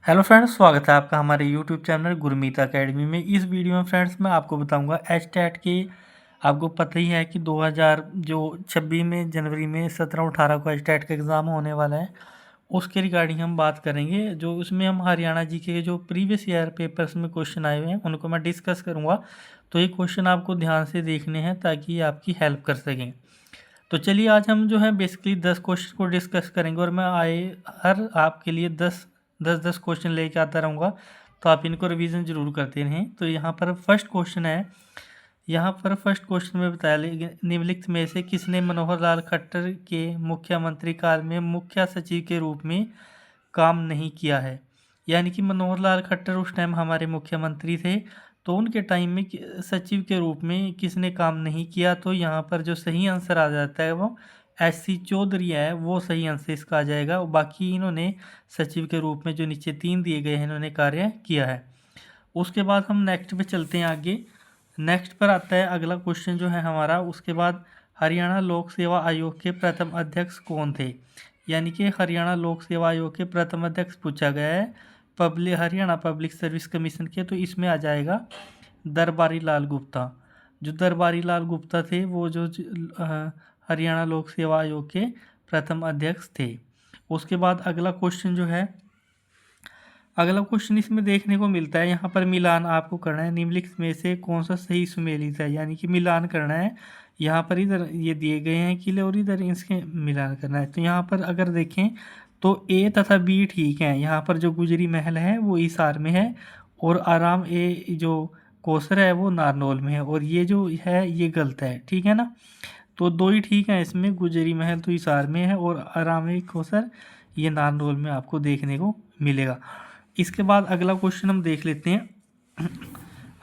Hello friends, स्वागत है आपका हमारे यूट्यूब चैनल गुरमीत एकेडमी में। इस वीडियो में फ्रेंड्स मैं आपको बताऊंगा एचटेट के। आपको पता ही है कि 2000 जो 26 में जनवरी में 17-18 को एचटेट का एग्ज़ाम होने वाला है। उसके रिगार्डिंग हम बात करेंगे। जो उसमें हम हरियाणा जी के जो प्रीवियस ईयर पेपर्स में क्वेश्चन आए हुए हैं उनको मैं डिस्कस करूँगा। तो ये क्वेश्चन आपको ध्यान से देखने हैं ताकि ये आपकी हेल्प कर सकें। तो चलिए आज हम जो है बेसिकली 10 क्वेश्चन को डिस्कस करेंगे और मैं हर आपके लिए 10 क्वेश्चन लेके आता रहूँगा। तो आप इनको रिवीजन जरूर करते रहें। तो यहाँ पर फर्स्ट क्वेश्चन है। यहाँ पर फर्स्ट क्वेश्चन में बताया निम्नलिखित में से किसने मनोहर लाल खट्टर के मुख्यमंत्री काल में मुख्य सचिव के रूप में काम नहीं किया है। यानी कि मनोहर लाल खट्टर उस टाइम हमारे मुख्यमंत्री थे, तो उनके टाइम में सचिव के रूप में किसने काम नहीं किया। तो यहाँ पर जो सही आंसर आ जाता है वो SC चौधरी है, वो सही आंसर इसका आ जाएगा। बाकी इन्होंने सचिव के रूप में जो नीचे 3 दिए गए हैं इन्होंने कार्य किया है। उसके बाद हम नेक्स्ट पे चलते हैं आगे। नेक्स्ट पर आता है अगला क्वेश्चन जो है हमारा। उसके बाद हरियाणा लोक सेवा आयोग के प्रथम अध्यक्ष कौन थे। यानी कि हरियाणा लोक सेवा आयोग के प्रथम अध्यक्ष पूछा गया है हरियाणा पब्लिक सर्विस कमीशन के। तो इसमें आ जाएगा दरबारी लाल गुप्ता। जो दरबारी लाल गुप्ता थे वो जो हरियाणा लोक सेवा आयोग के प्रथम अध्यक्ष थे। उसके बाद अगला क्वेश्चन जो है, अगला क्वेश्चन इसमें देखने को मिलता है। यहाँ पर मिलान आपको करना है, निम्नलिखित में से कौन सा सही सुमेलित है। यानी कि मिलान करना है। यहाँ पर इधर ये दिए गए हैं किले और इधर इसके मिलान करना है। तो यहाँ पर अगर देखें तो A तथा B ठीक है। यहाँ पर जो गुजरी महल है वो हिसार में है और आराम जो कोसर है वो नारनौल में है, और ये जो है ये गलत है। ठीक है ना। तो दो ही ठीक है इसमें, गुजरी महल तो हिसार में है और आराम कोसर ये नारनौल में आपको देखने को मिलेगा। इसके बाद अगला क्वेश्चन हम देख लेते हैं।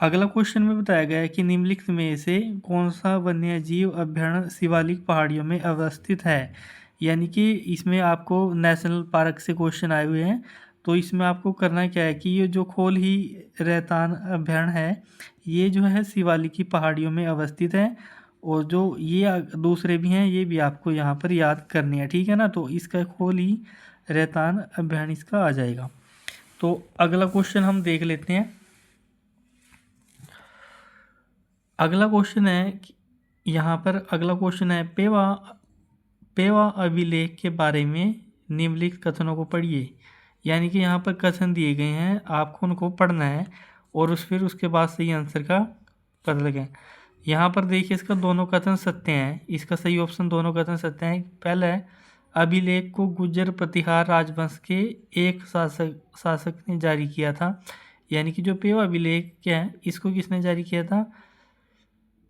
अगला क्वेश्चन में बताया गया है कि निम्नलिखित में से कौन सा वन्य जीव अभ्यारण्य शिवालिक पहाड़ियों में अवस्थित है। यानी कि इसमें आपको नेशनल पार्क से क्वेश्चन आए हुए हैं। तो इसमें आपको करना क्या है कि ये जो खोल ही रेतान अभ्यारण्य है ये जो है शिवालिक की पहाड़ियों में अवस्थित है, और जो ये दूसरे भी हैं ये भी आपको यहाँ पर याद करनी है। ठीक है ना। तो इसका खोल ही रेतान अभ्यारण्य इसका आ जाएगा। तो अगला क्वेश्चन हम देख लेते हैं। अगला क्वेश्चन है यहाँ पर अगला क्वेश्चन है पेवा पेवा अभिलेख के बारे में निम्नलिखित कथनों को पढ़िए। यानी कि यहाँ पर कथन दिए गए हैं, आपको उनको पढ़ना है और फिर उसके बाद सही आंसर का पता लगाएं। यहाँ पर देखिए इसका दोनों कथन सत्य हैं। इसका सही ऑप्शन दोनों कथन सत्य हैं। पहला है अभिलेख को गुर्जर प्रतिहार राजवंश के एक शासक ने जारी किया था। यानी कि जो पेवा अभिलेख क्या है इसको किसने जारी किया था।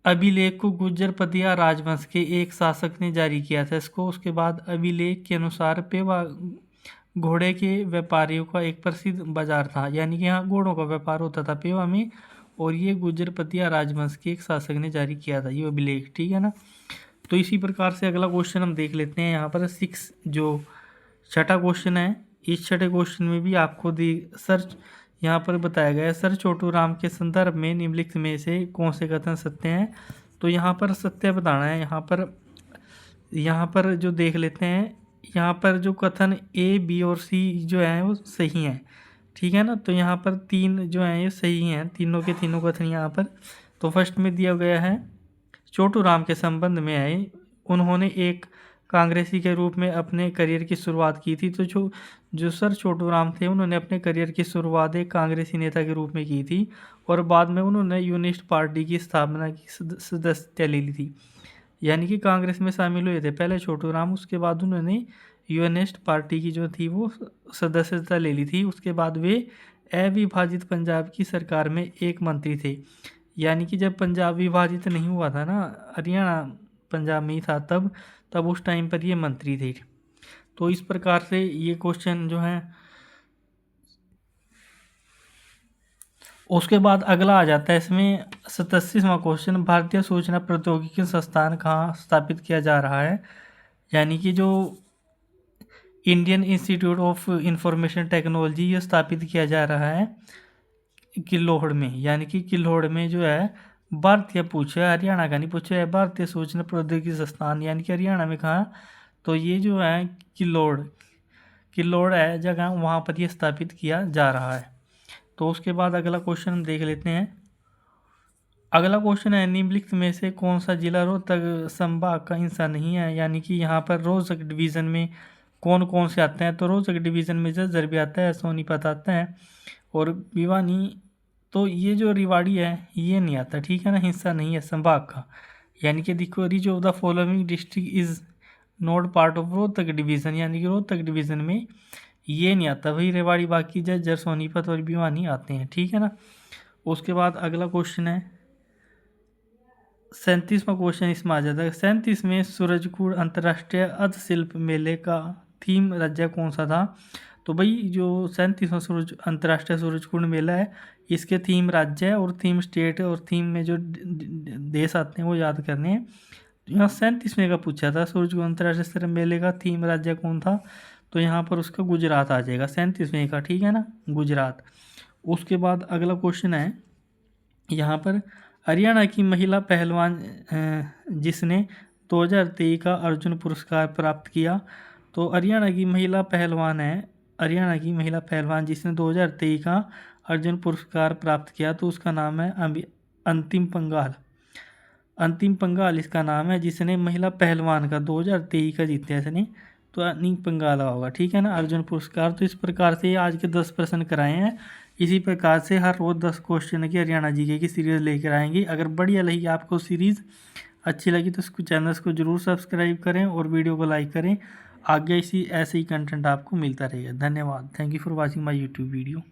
अभिलेख को गुर्जर प्रतिहार राजवंश के एक शासक ने जारी किया था इसको। उसके बाद अभिलेख के अनुसार पेवा घोड़े के व्यापारियों का एक प्रसिद्ध बाजार था। यानी कि यहाँ घोड़ों का व्यापार होता था पेवा में, और ये गुर्जर प्रतिहार राजवंश के एक शासक ने जारी किया था ये अभिलेख। ठीक है ना। तो इसी प्रकार से अगला क्वेश्चन हम देख लेते हैं। यहाँ पर 6 जो छठा क्वेश्चन है, इस छठे क्वेश्चन में भी आपको सर्च यहाँ पर बताया गया है सर छोटू राम के संदर्भ में निम्नलिखित में से कौन से कथन सत्य हैं। तो यहाँ पर सत्य बताना है। यहाँ पर जो देख लेते हैं, यहाँ पर जो कथन A B और C जो है वो सही हैं। ठीक है ना। तो यहाँ पर 3 जो हैं ये सही हैं, तीनों के तीनों कथन यहाँ पर। तो फर्स्ट में दिया गया है छोटू राम के संबंध में है, उन्होंने एक कांग्रेसी के रूप में अपने करियर की शुरुआत की थी। तो जो सर छोटू राम थे उन्होंने अपने करियर की शुरुआत एक कांग्रेसी नेता के रूप में की थी, और बाद में उन्होंने यूनिस्ट पार्टी की स्थापना की सदस्यता ले ली थी। यानी कि कांग्रेस में शामिल हुए थे पहले छोटू राम, उसके बाद उन्होंने यूनिस्ट पार्टी की जो थी वो सदस्यता ले ली थी। उसके बाद वे अविभाजित पंजाब की सरकार में एक मंत्री थे। यानी कि जब पंजाब विभाजित नहीं हुआ था ना, हरियाणा पंजाब में ही था तब उस टाइम पर ये मंत्री थे। तो इस प्रकार से ये क्वेश्चन जो है। उसके बाद अगला आ जाता है इसमें 87वां क्वेश्चन, भारतीय सूचना प्रौद्योगिकी संस्थान कहाँ स्थापित किया जा रहा है। यानी कि जो Indian institute of information technology ये स्थापित किया जा रहा है किल्लोहड़ में। यानी कि किल्लोहड़ में जो है भारतीय पूछा है, हरियाणा का नहीं पूछा है, भारतीय सूचना प्रौद्योगिकी संस्थान यानी कि हरियाणा में कहाँ। तो ये जो है किल्लोहड़ किल्लोड़ है जगह, वहाँ पर ये स्थापित किया जा रहा है। तो उसके बाद अगला क्वेश्चन हम देख लेते हैं। अगला क्वेश्चन है, निम्नलिखित में से कौन सा जिला रोहतक संभाग का हिस्सा नहीं है। यानी कि यहाँ पर रोहतक डिवीज़न में कौन कौन से आते हैं। तो रोहतक डिवीज़न में झज्जर भी आता है, सोनीपत आता है और भिवानी। तो ये जो रेवाड़ी है ये नहीं आता, ठीक है ना, हिस्सा नहीं है संभाग का। यानी कि देखो, rich of the following district is not part of Rohtak division, यानी कि रोहतक डिवीज़न में ये नहीं आता भाई, रेवाड़ी। बाकी झज्जर, सोनीपत और भिवानी आते हैं, ठीक है ना। उसके बाद अगला क्वेश्चन है 37वां क्वेश्चन इसमें आ जाता है। 37 में सूरजकुंड अंतर्राष्ट्रीय हस्तशिल्प मेले का थीम राज्य कौन सा था। तो भाई जो 37वां अंतर्राष्ट्रीय सूरजकुंड मेला है, इसके थीम राज्य है और थीम स्टेट है, और थीम में जो देश आते हैं वो याद करने हैं। यहाँ 37वें का पूछा था, सूरजकुंड अंतर्राष्ट्रीय मेले का थीम राज्य कौन था। तो यहाँ पर उसका गुजरात आ जाएगा 37वें का, ठीक है ना, गुजरात। उसके बाद अगला क्वेश्चन है यहाँ पर, हरियाणा की महिला पहलवान जिसने 2023 का अर्जुन पुरस्कार प्राप्त किया। तो हरियाणा की महिला पहलवान है, हरियाणा की महिला पहलवान जिसने 2023 का अर्जुन पुरस्कार प्राप्त किया, तो उसका नाम है अंतिम पंघाल। अंतिम पंघाल इसका नाम है, जिसने महिला पहलवान का 2023 का जीता इसने, तो अंतिम पंघाल होगा, ठीक है ना, अर्जुन पुरस्कार। तो इस प्रकार से आज के 10 प्रश्न कराए हैं। इसी प्रकार से हर रोज 10 क्वेश्चन की हरियाणा जीके की सीरीज़ लेकर आएंगे। अगर बढ़िया लगी आपको सीरीज़, अच्छी लगी तो इसको चैनल्स को जरूर सब्सक्राइब करें और वीडियो को लाइक करें। आगे ऐसे ही कंटेंट आपको मिलता रहेगा। धन्यवाद। Thank you for watching my YouTube video.